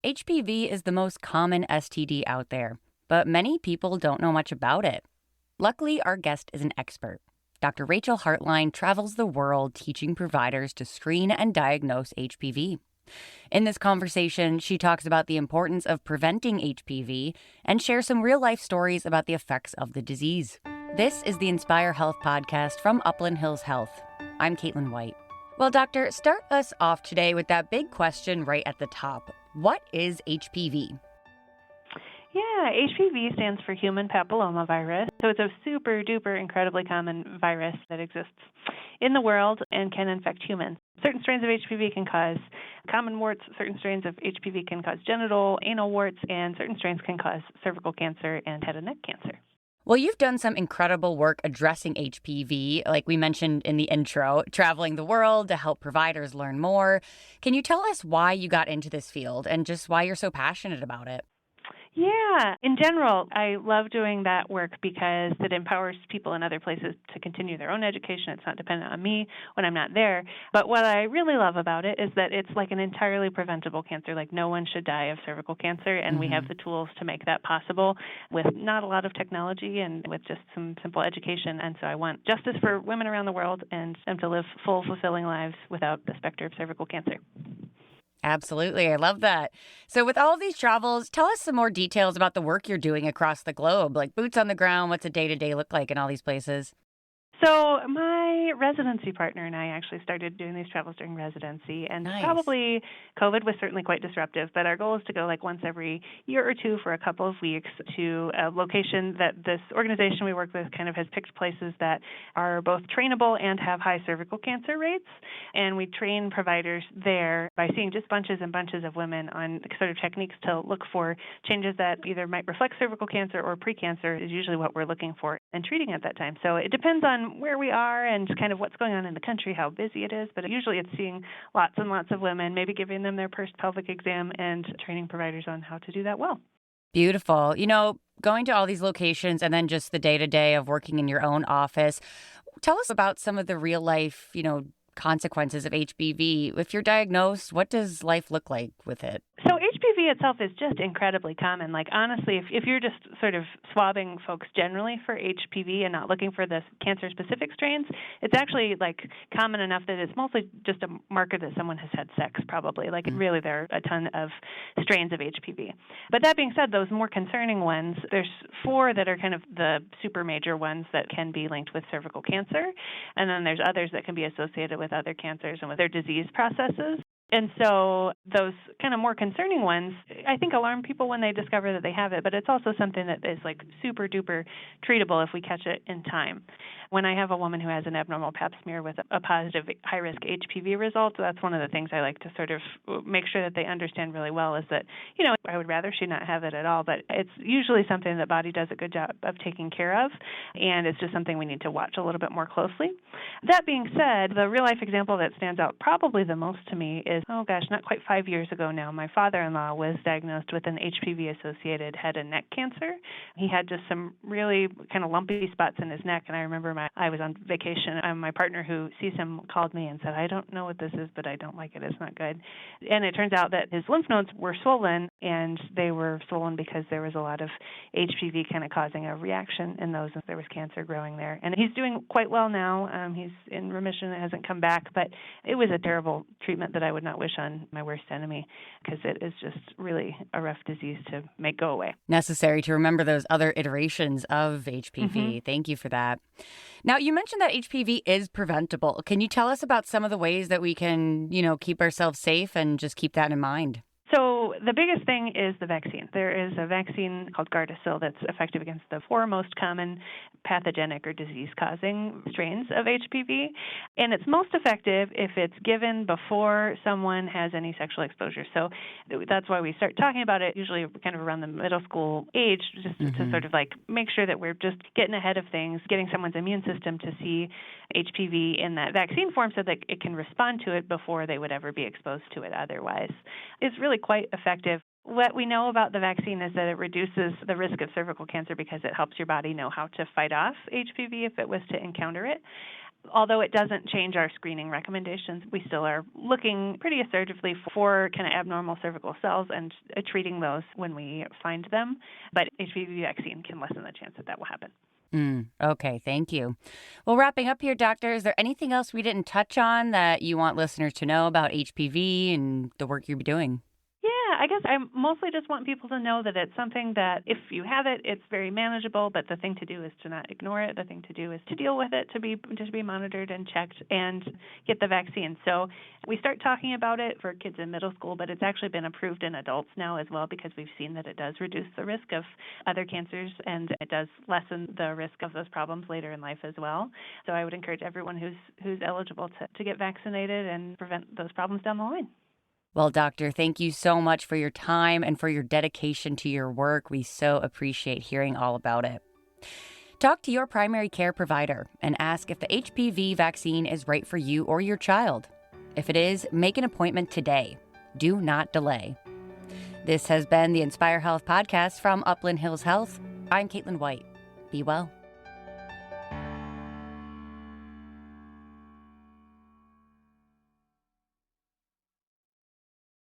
HPV is the most common STD out there, but many people don't know much about it. Luckily, our guest is an expert. Dr. Rachel Hartline travels the world teaching providers to screen and diagnose HPV. In this conversation, she talks about the importance of preventing HPV and shares some real-life stories about the effects of the disease. This is the Inspire Health podcast from Upland Hills Health. I'm Caitlin White. Well, doctor, start us off today with that big question right at the top. What is HPV? Yeah, HPV stands for human papillomavirus. So it's a super duper incredibly common virus that exists in the world and can infect humans. Certain strains of HPV can cause common warts, certain strains of HPV can cause genital, anal warts, and certain strains can cause cervical cancer and head and neck cancer. Well, you've done some incredible work addressing HPV, like we mentioned in the intro, traveling the world to help providers learn more. Can you tell us why you got into this field and just why you're so passionate about it? Yeah, in general, I love doing that work because it empowers people in other places to continue their own education. It's not dependent on me when I'm not there. But what I really love about it is that it's like an entirely preventable cancer. Like no one should die of cervical cancer, and we have the tools to make that possible with not a lot of technology and with just some simple education. And so I want justice for women around the world and them to live full, fulfilling lives without the specter of cervical cancer. Absolutely. I love that. So with all of these travels, tell us some more details about the work you're doing across the globe, like boots on the ground. What's a day-to-day look like in all these places? So my residency partner and I actually started doing these travels during residency, and Nice. probably COVID was certainly quite disruptive, but our goal is to go like once every year or two for a couple of weeks to a location that this organization we work with kind of has picked places that are both trainable and have high cervical cancer rates, and we train providers there by seeing just bunches and bunches of women on sort of techniques to look for changes that either might reflect cervical cancer or precancer is usually what we're looking for and treating at that time. So it depends on where we are and kind of what's going on in the country, how busy it is, but usually it's seeing lots and lots of women, maybe giving them their first pelvic exam and training providers on how to do that well. Beautiful. Going to all these locations and then just the day-to-day of working in your own office. Tell us about some of the real life, consequences of HPV. If you're diagnosed, what does life look like with it? So HPV itself is just incredibly common. Like honestly, if you're just sort of swabbing folks generally for HPV and not looking for the cancer-specific strains, it's actually like common enough that it's mostly just a marker that someone has had sex probably. Like really there are a ton of strains of HPV. But that being said, those more concerning ones, there's 4 that are kind of the super major ones that can be linked with cervical cancer. And then there's others that can be associated with other cancers and with their disease processes. And so those kind of more concerning ones, I think, alarm people when they discover that they have it, but it's also something that is like super duper treatable if we catch it in time. When I have a woman who has an abnormal pap smear with a positive high-risk HPV result, that's one of the things I like to sort of make sure that they understand really well is that, I would rather she not have it at all, but it's usually something the body does a good job of taking care of, and it's just something we need to watch a little bit more closely. That being said, the real-life example that stands out probably the most to me is, not quite 5 years ago now, my father-in-law was diagnosed with an HPV-associated head and neck cancer. He had just some really kind of lumpy spots in his neck, and I remember I was on vacation, and my partner who sees him called me and said, I don't know what this is, but I don't like it. It's not good. And it turns out that his lymph nodes were swollen, and they were swollen because there was a lot of HPV kind of causing a reaction in those, and there was cancer growing there. And he's doing quite well now. He's in remission. It hasn't come back, but it was a terrible treatment that I would not wish on my worst enemy because it is just really a rough disease to make go away. Necessary to remember those other iterations of HPV. Thank you for that. Now, you mentioned that HPV is preventable. Can you tell us about some of the ways that we can, keep ourselves safe and just keep that in mind? So the biggest thing is the vaccine. There is a vaccine called Gardasil that's effective against the 4 most common pathogenic or disease-causing strains of HPV, and it's most effective if it's given before someone has any sexual exposure. So that's why we start talking about it usually kind of around the middle school age, just to sort of like make sure that we're just getting ahead of things, getting someone's immune system to see HPV in that vaccine form so that it can respond to it before they would ever be exposed to it otherwise. It's really quite effective. What we know about the vaccine is that it reduces the risk of cervical cancer because it helps your body know how to fight off HPV if it was to encounter it. although it doesn't change our screening recommendations, we still are looking pretty assertively for kind of abnormal cervical cells and treating those when we find them. But HPV vaccine can lessen the chance that will happen. Okay, thank you. Well, wrapping up here, doctor, is there anything else we didn't touch on that you want listeners to know about HPV and the work you're doing? Yeah, I guess I mostly just want people to know that it's something that if you have it, it's very manageable, but the thing to do is to not ignore it. The thing to do is to deal with it, to be monitored and checked and get the vaccine. So we start talking about it for kids in middle school, but it's actually been approved in adults now as well because we've seen that it does reduce the risk of other cancers and it does lessen the risk of those problems later in life as well. So I would encourage everyone who's eligible to get vaccinated and prevent those problems down the line. Well, doctor, thank you so much for your time and for your dedication to your work. We so appreciate hearing all about it. Talk to your primary care provider and ask if the HPV vaccine is right for you or your child. If it is, make an appointment today. Do not delay. This has been the Inspire Health podcast from Upland Hills Health. I'm Caitlin White. Be well.